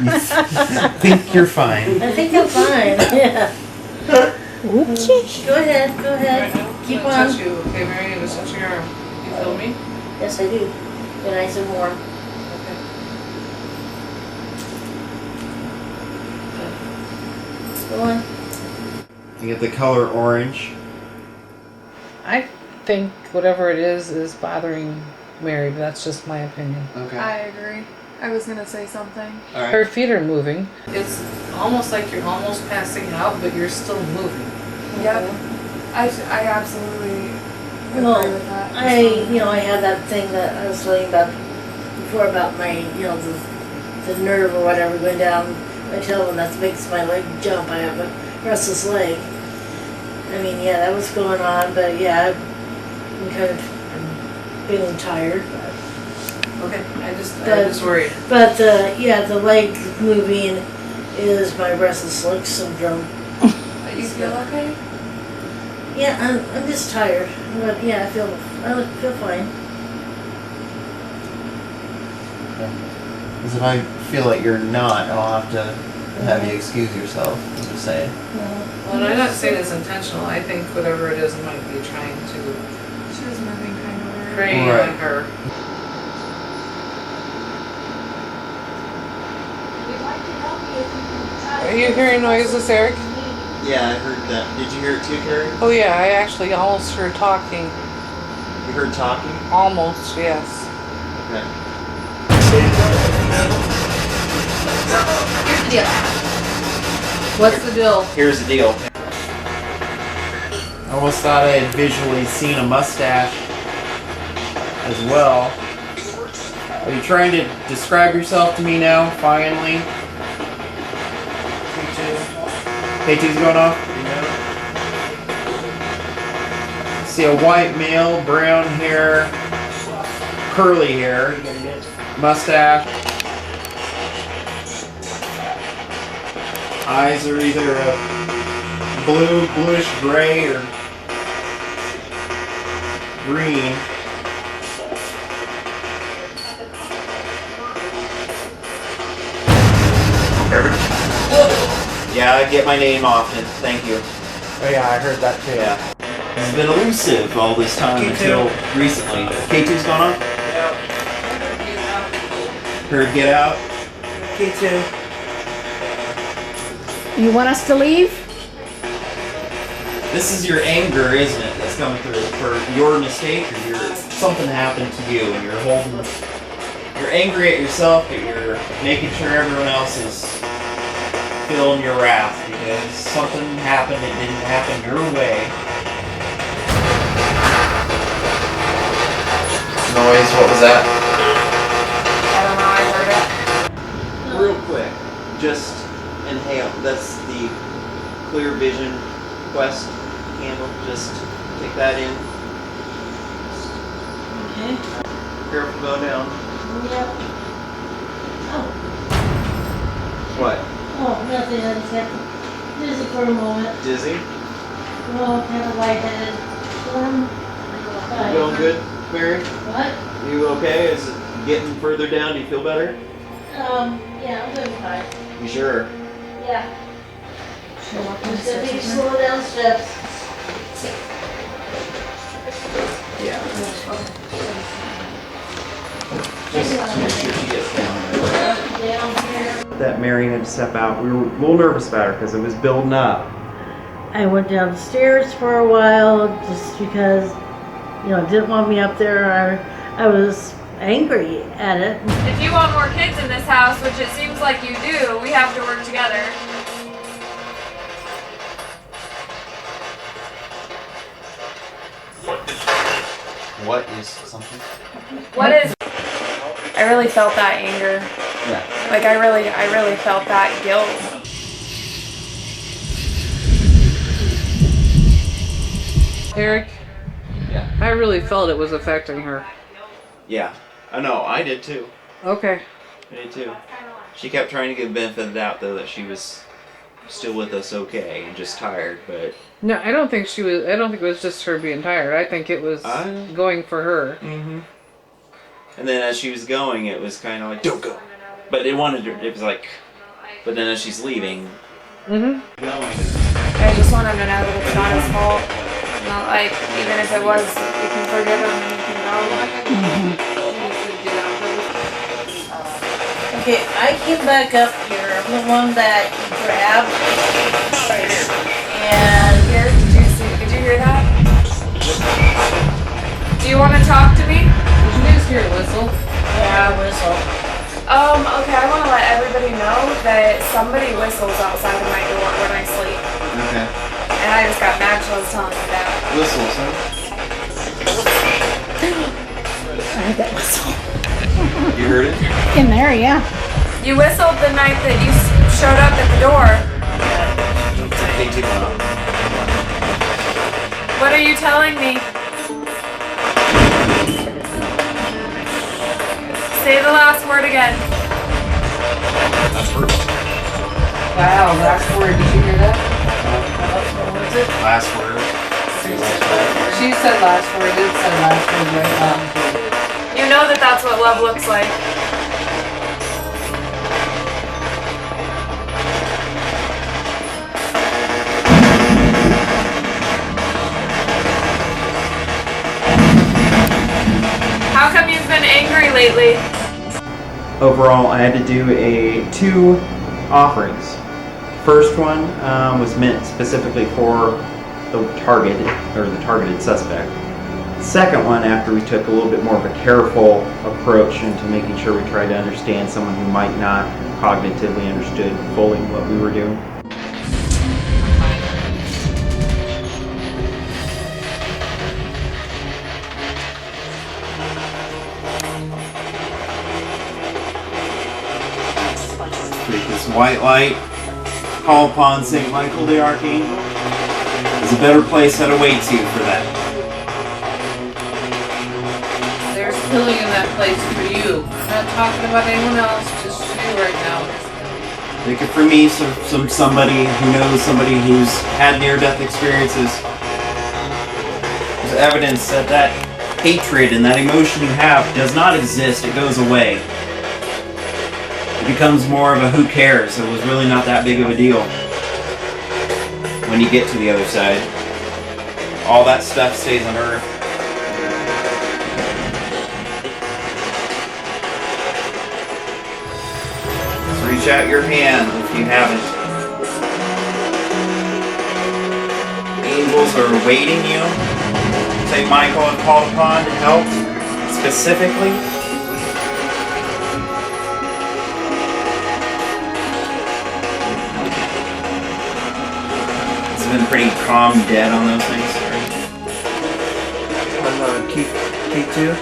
think you're fine. I think I'm fine. Yeah. Okay. Go ahead. Go right ahead. now. I'm Keep gonna on. touch you. Okay, Mary, I'm gonna touch your arm. You feel me? Yes, I do. Get nice and warm. Okay. Go on. You get the color orange. I think whatever it is bothering Mary, but that's just my opinion. Okay. I agree. I was gonna say something. All Her feet are moving. It's almost like you're almost passing out, but you're still moving. Yep. I absolutely agree Well, with that. I had that thing that I was telling you about before about my, the nerve or whatever going down my tail, and that makes my leg jump. I have a restless leg. I mean, yeah, that was going on, but yeah, I'm feeling tired. Okay, I'm just worried. But the leg moving is my restless leg syndrome. You feel okay? Yeah, I'm just tired, but yeah, I feel fine. Because if I feel like you're not, I'll have to have you excuse yourself. I'm just saying. Well, and I'm not saying it's intentional. I think whatever it is might be trying to She was moving kind of weird. prey Right. on her. Are you hearing noises, Eric? Yeah, I heard that. Did you hear it too, Carrie? Oh yeah, I actually almost heard talking. You heard talking? Almost, yes. Okay. Here's the deal. What's the deal? Here's the deal. I almost thought I had visually seen a mustache as well. Are you trying to describe yourself to me now, finally? K2's going off? See a white male, brown hair, curly hair, mustache. Eyes are either a blue, bluish gray, or green. Yeah, I get my name often. Thank you. Oh yeah, I heard that too. Yeah. It's been elusive all this time K2. until recently. K2's gone off? Heard get out? K2. You want us to leave? This is your anger, isn't it, that's coming through for your mistake or something happened to you and you're angry at yourself, but you're making sure everyone else is feeling your wrath because something happened that didn't happen your way. Noise, what was that? I don't know, I heard it. Real quick, just inhale. That's the clear vision quest candle. Just take that in. Okay. Careful, go down. Yep. Oh, What? oh, nothing. I just got dizzy for a moment. Dizzy? Well, kind of lightheaded. You feeling good, Mary? What? You okay? Is it getting further down? Do you feel better? Yeah, I'm doing fine. You sure? Yeah. Just gonna take slow down steps. Yeah. Just make sure she gets down there. Down here. That Mary had to step out. We were a little nervous about her because it was building up. I went downstairs for a while just because, didn't want me up there. I was angry at it. If you want more kids in this house, which it seems like you do, we have to work together. What is something? What is? I really felt that anger. Yeah. Like I really felt that guilt. Eric, Yeah. I really felt it was affecting her. Yeah. I know, I did too. Okay. I did too. She kept trying to give the benefit of the doubt though that she was still with us okay and just tired, but No, I don't think she was. I don't think it was just her being tired. I think it was going for her. mm-hmm. And then as she was going, it was kind of like, don't go. But it wanted her, it was like, but then as she's leaving, Mm-hmm. going. I just want him to know that it's not his fault. Not like even if it was, you can forgive him and you can go. Okay, I came back up here. I'm the one that he grabbed. And Did you hear that? Do you want to talk to me? Did you guys hear a whistle? yeah, whistle. Okay, I want to let everybody know that somebody whistles outside of my door when I sleep. Okay. And I just got mad till I was telling you that. Whistles, huh? I heard that whistle. You heard it? In there, yeah. You whistled the night that you showed up at the door. They took it off. What are you telling me? Say the last word again. Wow, last word. Did you hear that? Last word. She said last word. It said last word right now. You know that that's what love looks like. How come you've been angry lately? Overall, I had to do two offerings. First one was meant specifically for the target or the targeted suspect. The second one, after we took a little bit more of a careful approach into making sure we tried to understand someone who might not have cognitively understood fully what we were doing. Create this white light, call upon St. Michael the Archangel. There's a better place that awaits you for that. There's healing in that place for you. I'm not talking about anyone else, just you right now. Make it for me, somebody who knows somebody who's had near-death experiences. There's evidence that that hatred and that emotion you have does not exist, it goes away. It becomes more of a who cares, it was really not that big of a deal. When you get to the other side, all that stuff stays on Earth. Just reach out your hand if you haven't. Angels are awaiting you. St. Michael had called upon to help specifically. Been pretty calm, dead on those things. On K2?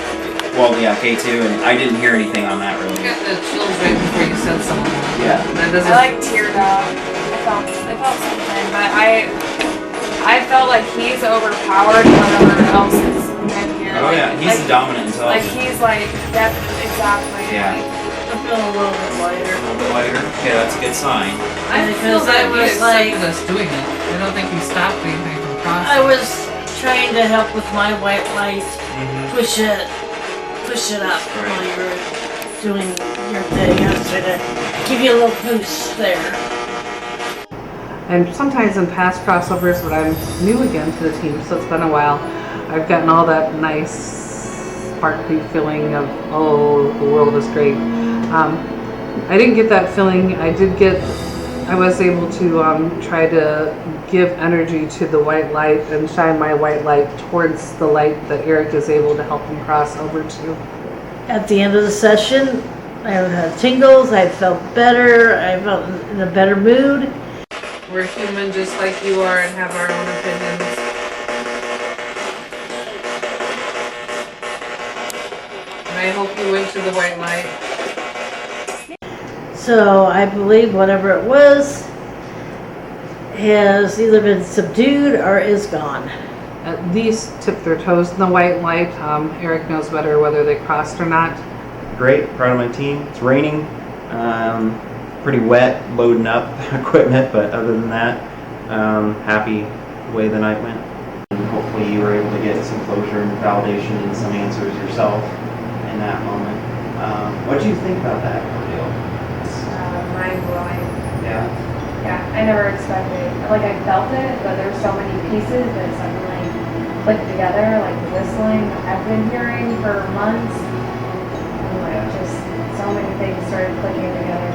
Well, yeah, K2, and I didn't hear anything on that really. I got the chills right before you said something. Yeah. That doesn't. I like teared up. I felt something, but I felt like he's overpowered whatever else is in here. Oh yeah, he's the dominant Like intelligence. he's like that exactly. Yeah. I feel a little bit lighter. A little bit lighter. Okay, that's a good sign. I feel Because that I he was like, accepted us doing it. I don't think he stopped anything from crossing. I was trying to help with my white light, push it up while you were doing your thing. I was trying to give you a little boost there. And sometimes in past crossovers, when I'm new again to the team, so it's been a while, I've gotten all that nice sparkly feeling of, oh, the world is great. I didn't get that feeling. I was able to try to give energy to the white light and shine my white light towards the light that Eric is able to help him cross over to. At the end of the session, I had tingles, I felt better, I felt in a better mood. We're human just like you are and have our own opinions. And I hope you went to the white light. So I believe whatever it was has either been subdued or is gone. At least tip their toes in the white light. Eric knows better whether they crossed or not. Great, proud of my team. It's raining. Pretty wet, loading up equipment, but other than that, happy the way the night went. And hopefully you were able to get some closure and validation and some answers yourself in that moment. What do you think about that ordeal? Mind blowing. Yeah. Yeah, I never expected. Like I felt it, but there's so many pieces that suddenly clicked together. Like the whistling I've been hearing for months, and like just so many things started clicking together,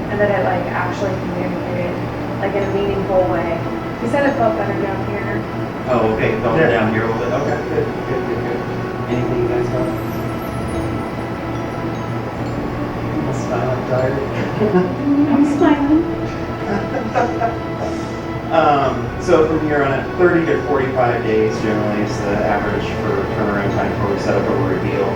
and then it like actually communicated like in a meaningful way. He said it felt better down here. Oh, okay. Felt it down here a little bit. Okay, good. Anything you guys got? I'm tired. I'm smiling. So from here on out, 30 to 45 days generally is the average for turnaround time before we set up a reveal.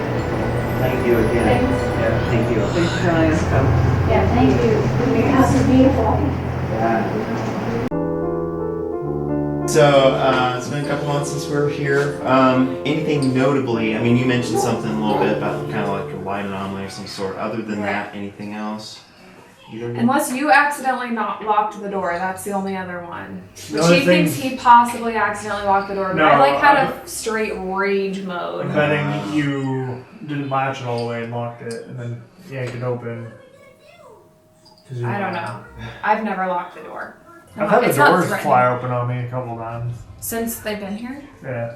Thank you again. Thanks. Yeah, thank you. Thanks for letting us come. Yeah, thank you. Your house is beautiful. Yeah. So it's been a couple months since we were here. Anything notably? I mean, you mentioned something a little bit about kind of like a light anomaly of some sort. Other than that, anything else? Unless you accidentally not locked the door, that's the only other one. The Which only he thing- thinks he possibly accidentally locked the door. But No, I like had a straight rage mode. I'm betting you didn't latch it all the way and locked it, and then yanked it open. I don't know. I've never locked the door. I've had the It's not doors threatening. fly open on me a couple times. Since they've been here? Yeah.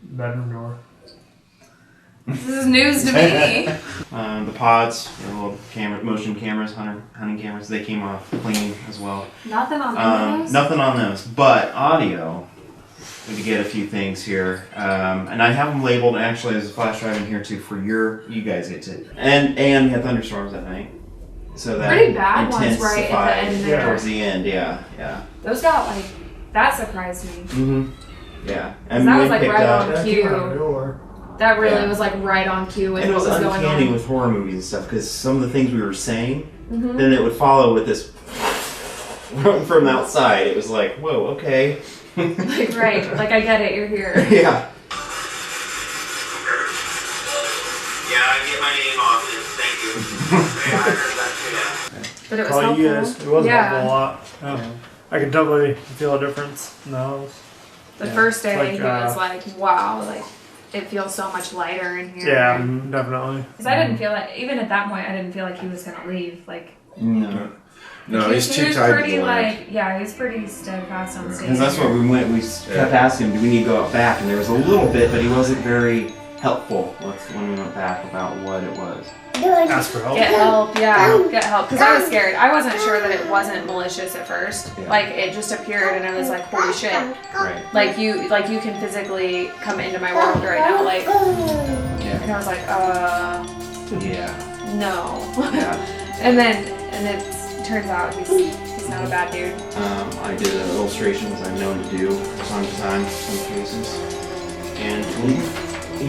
Bedroom door. This is news to me. The pods, the little motion cameras, hunting cameras, they came off clean as well. Nothing on any of those? Nothing on those, but audio. We did get a few things here, and I have them labeled. Actually, there's a flash drive in here too for you guys get to. And we had thunderstorms that night, so that pretty bad ones right at the intensified end there. towards the end. Yeah. Those got like that surprised me. Mm-hmm. Yeah, 'Cause that was like picked right up- on cue. That really was like right on cue with And it what was was going uncanny on. with horror movies and stuff because some of the things we were saying, then it would follow with this from outside. It was like, whoa, okay. Like, right, like I get it, you're here. Yeah. Yeah, I get my name off this. Thank you. Yeah, I heard that too. Yeah. But it was Probably helpful. you guys. It wasn't Yeah. helpful a lot. Yeah. I could definitely feel a difference in the house. The first day Like, he was like, wow, like it feels so much lighter in here. Yeah, definitely. Because I didn't feel like, even at that point, I didn't feel like he was gonna leave. Like, No, he's he too was tight to pretty land. like, yeah, he was pretty steadfast on staying. Because that's what we went. We kept asking him, "Do we need to go out back?" And there was a little bit, but he wasn't very helpful when we went back about what it was. Ask for help. Get help, yeah, get help. Because I was scared. I wasn't sure that it wasn't malicious at first. Yeah. Like it just appeared, and I was like, holy shit. Right. Like you can physically come into my world right now, like. Yeah. And I was like, Yeah. no. Yeah. and it turns out he's not a bad dude. I did an illustration as I'm known to do from time to time, some cases, and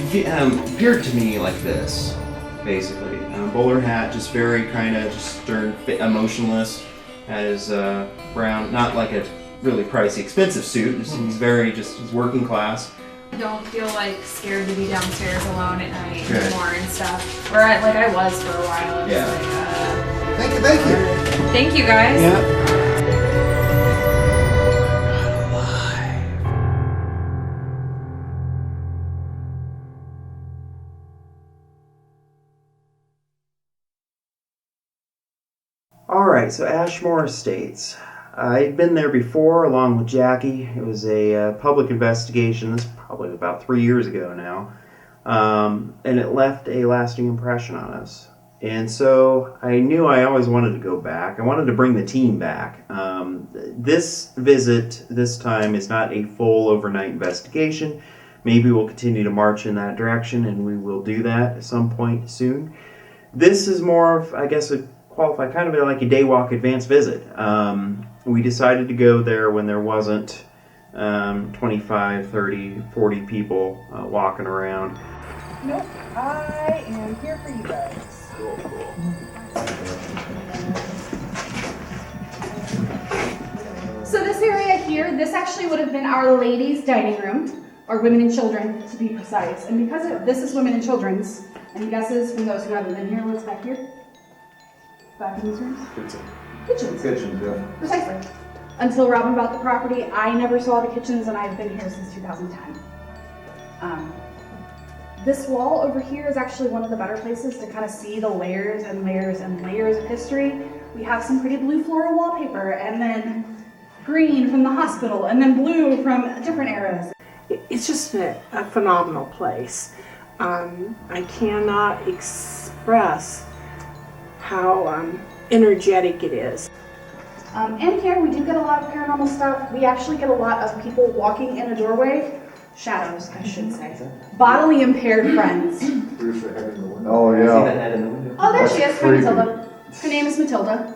he appeared to me like this, basically. Bowler hat, just very kind of just stern, emotionless. Had his brown, not like a really pricey, expensive suit. He's very just he's working class. Don't feel like scared to be downstairs alone at night Good. anymore and stuff. Or I was for a while. It was Yeah. like, Thank you. thank you guys. Alright, so Ashmore Estates. I'd been there before along with Jackie. It was a public investigation. This is probably about 3 years ago now. And it left a lasting impression on us. And so I knew I always wanted to go back. I wanted to bring the team back. This visit, this time, is not a full overnight investigation. Maybe we'll continue to march in that direction, and we will do that at some point soon. This is more of, I guess, qualify kind of like a day walk advanced visit. We decided to go there when there wasn't 25, 30, 40 people walking around. Nope, I am here for you guys. So this area here, this actually would have been our ladies' dining room, or women and children to be precise. And because this is women and children's, any guesses from those who haven't been here, what's back here? Back in these rooms? Kitchens. Kitchens, yeah. Precisely. Until Robin bought the property, I never saw the kitchens, and I've been here since 2010. This wall over here is actually one of the better places to kind of see the layers and layers and layers of history. We have some pretty blue floral wallpaper, and then green from the hospital, and then blue from different eras. It's just a phenomenal place. I cannot express how energetic it is. In here, we do get a lot of paranormal stuff. We actually get a lot of people walking in a doorway. Shadows, I should say. Bodily impaired friends. Oh, See yeah. that head in the window? Oh, there she is, That's hi creepy. Matilda. Her name is Matilda.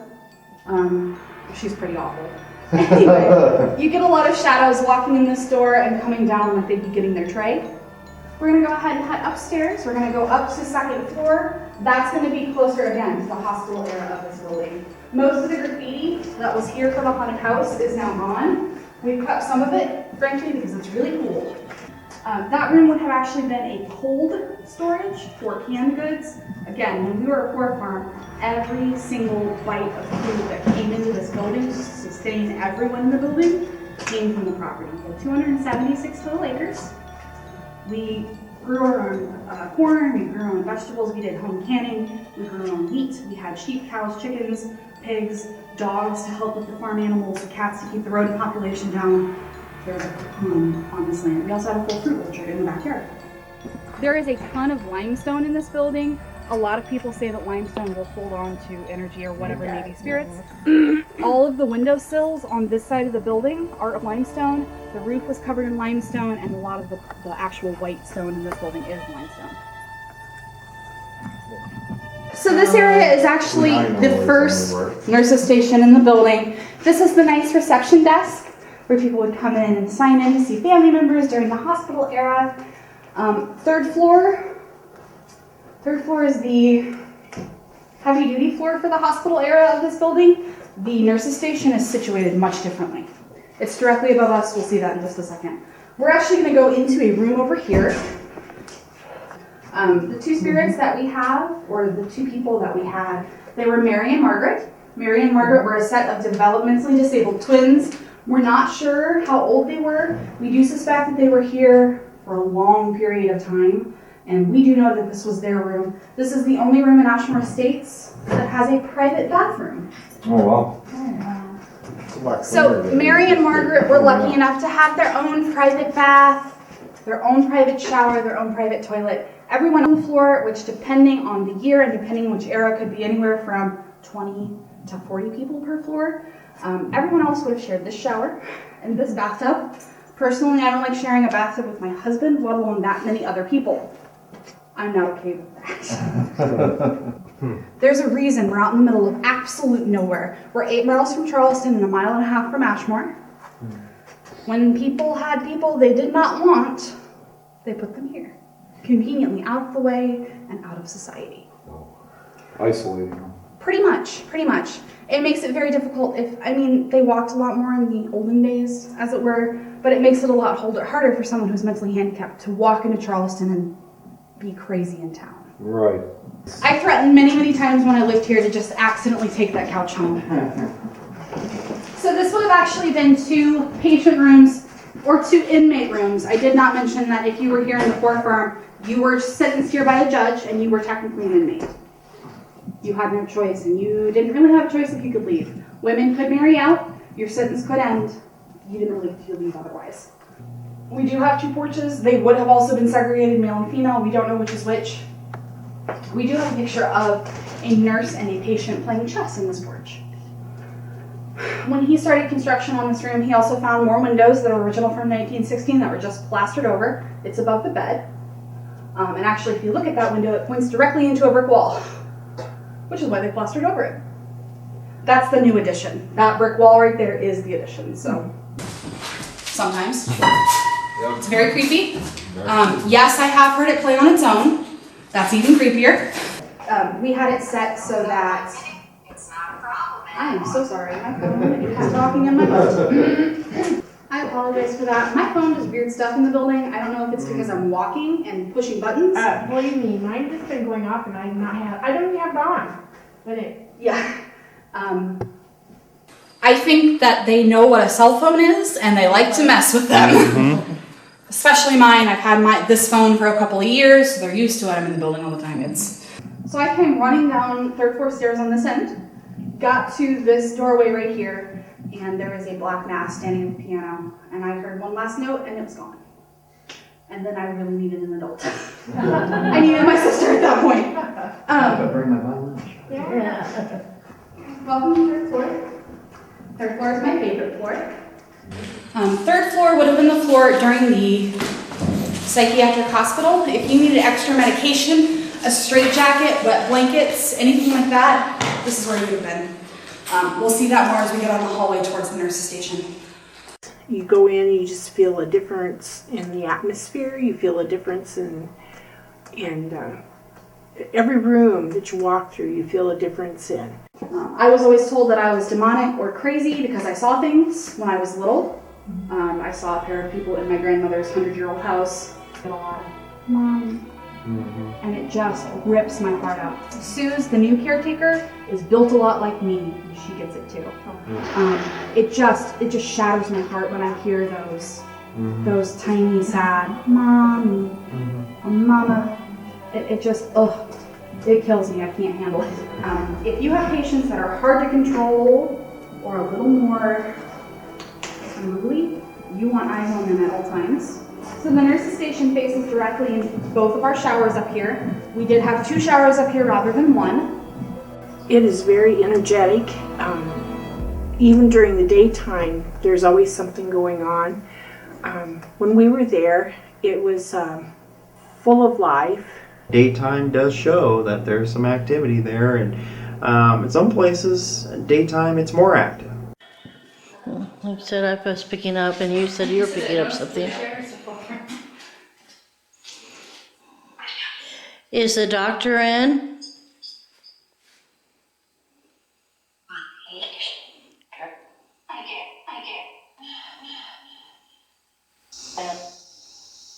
She's pretty awful. Anyway, you get a lot of shadows walking in this door and coming down like they'd be getting their tray. We're gonna go ahead and head upstairs. We're gonna go up to second floor. That's gonna be closer again to the hospital era of this building. Most of the graffiti that was here for the haunted house is now gone. We've kept some of it, frankly, because it's really cool. That room would have actually been a cold storage for canned goods. Again, when we were a pork farm, every single bite of food that came into this building to sustain everyone in the building came from the property. We had 276 total acres. We grew our own corn, we grew our own vegetables, we did home canning, we grew our own meat, we had sheep, cows, chickens, pigs, dogs to help with the farm animals, cats to keep the rodent population down. There's a ton on this land. We also had a full fruit orchard in the backyard. There is a ton of limestone in this building. A lot of people say that limestone will hold on to energy or whatever, maybe spirits. All of the windowsills on this side of the building are limestone. The roof was covered in limestone, and a lot of the actual white stone in this building is limestone. So this area is actually the first nurse's station in the building. This is the nice reception desk where people would come in and sign in to see family members during the hospital era. Third floor is the heavy-duty floor for the hospital era of this building. The nurse's station is situated much differently. It's directly above us. We'll see that in just a second. We're actually going to go into a room over here. The two spirits that we have, or the two people that we had, they were Mary and Margaret. Mary and Margaret were a set of developmentally disabled twins. We're not sure how old they were. We do suspect that they were here for a long period of time, and we do know that this was their room. This is the only room in Ashmore Estates that has a private bathroom. Oh, wow. So Mary and Margaret were lucky enough to have their own private bath, their own private shower, their own private toilet. Everyone on the floor, which depending on the year and depending on which era, could be anywhere from 20 to 40 people per floor. Everyone else would have shared this shower and this bathtub. Personally, I don't like sharing a bathtub with my husband, let alone that many other people. I'm not okay with that. There's a reason we're out in the middle of absolute nowhere. We're 8 miles from Charleston and 1.5 miles from Ashmore. When people had people they did not want, they put them here. Conveniently out of the way and out of society. Isolating them. Pretty much. It makes it very difficult they walked a lot more in the olden days, as it were, but it makes it a lot harder for someone who's mentally handicapped to walk into Charleston and be crazy in town. Right. I threatened many times when I lived here to just accidentally take that couch home. So this would have actually been 2 patient rooms or 2 inmate rooms. I did not mention that if you were here in the Poor Farm, you were sentenced here by a judge and you were technically an inmate. You had no choice, and you didn't really have a choice if you could leave. Women could marry out, your sentence could end. You didn't really get to leave otherwise. We do have 2 porches. They would have also been segregated, male and female. We don't know which is which. We do have a picture of a nurse and a patient playing chess in this porch. When he started construction on this room, he also found more windows that are original from 1916 that were just plastered over. It's above the bed. And actually, if you look at that window, it points directly into a brick wall, which is why they plastered over it. That's the new addition. That brick wall right there is the addition, so. Sometimes. It's very creepy. Yes, I have heard it play on its own. That's even creepier. We had it set so that, I am so sorry, my phone is talking in my phone. I apologize for that. My phone does weird stuff in the building. I don't know if it's because I'm walking and pushing buttons. Believe me, mine has been going off and I don't even have it on. But yeah. I think that they know what a cell phone is and they like to mess with them. Especially mine. I've had this phone for a couple of years, so they're used to it. I'm in the building all the time. So I came running down 3rd floor stairs on this end, got to this doorway right here, and there was a black mass standing at the piano, and I heard one last note and it was gone. And then I really needed an adult. I needed my sister at that point. Bring my violin. Yeah. Welcome to 3rd floor. 3rd floor is my favorite floor. 3rd floor would have been the floor during the psychiatric hospital. If you needed extra medication, a straitjacket, wet blankets, anything like that, this is where you would have been. We'll see that more as we get on the hallway towards the nurse's station. you go in, you just feel a difference in the atmosphere. You feel a difference in every room that you walk through. You feel a difference in. I was always told that I was demonic or crazy because I saw things when I was little. I saw a pair of people in my grandmother's 100-year-old house. Mom. And it just rips my heart out. Suze, the new caretaker, is built a lot like me, and she gets it too. It just shatters my heart when I hear those tiny, sad, Mommy, or Mama. It just, it kills me. I can't handle it. If you have patients that are hard to control or a little more unruly, you want eyes on them at all times. So the nurse's station faces directly into both of our showers up here. We did have 2 showers up here rather than 1. It is very energetic. Even during the daytime, there's always something going on. When we were there, it was full of life. Daytime does show that there's some activity there, and in some places, daytime it's more active. Like I said, I was picking up, and you said you were picking up something. Is the doctor in?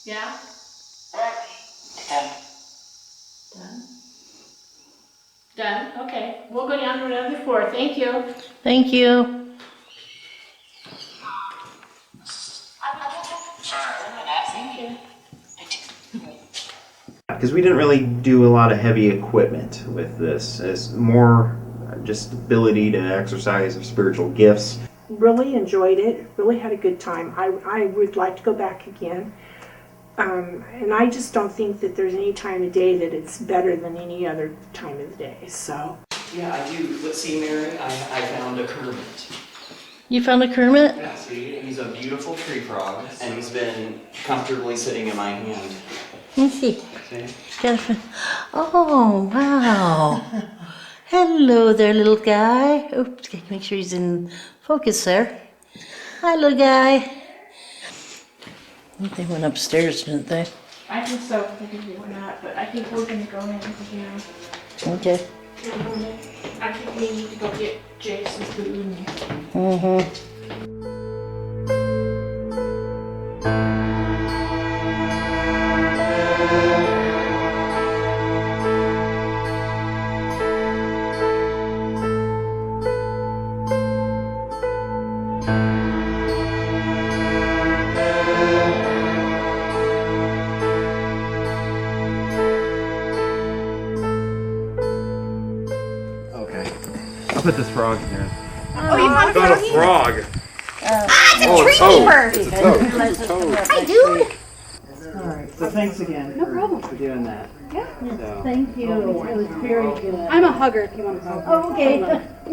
Yeah? Done? Okay. We'll go down to another floor. Thank you. Thank you. Because we didn't really do a lot of heavy equipment with this. It's more just ability to exercise our spiritual gifts. Really enjoyed it. Really had a good time. I would like to go back again. And I just don't think that there's any time of day that it's better than any other time of the day. So. Yeah, I do. Let's see, Mary. I found a kermit. You found a kermit? Yeah, see, he's a beautiful tree frog, and he's been comfortably sitting in my hand. Let me see. See? Oh, wow. Hello there, little guy. Oops, make sure he's in focus there. Hi, little guy. I think they went upstairs, didn't they? I think so. I think we went out, but I think we're going to go in again. Okay. I think we need to go get Jay some food. Mm-hmm. Put this frog in there. Oh, you found a froggy? Frog. It's a tree keeper. It's a toad. It's a toad. Hi, dude. Alright, so thanks again No problem. for doing that. Yeah. So, Thank you. It was very good. I'm a hugger if you want to know. Oh, okay.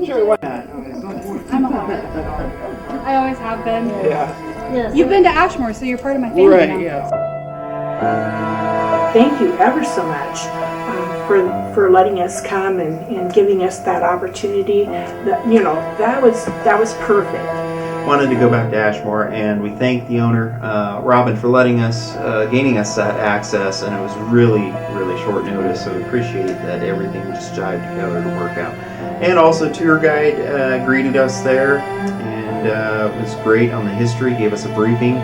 sure, why not? I'm a hugger. I always have been. Yeah. Yes. You've been to Ashmore, so you're part of my family Right, now. yeah. Thank you ever so much for letting us come and giving us that opportunity. That was perfect. Wanted to go back to Ashmore, and we thank the owner, Robin, for letting us, gaining us that access, and it was really, really short notice, so we appreciate that everything just jived together to work out. And also, tour guide greeted us there, and it was great on the history, gave us a briefing.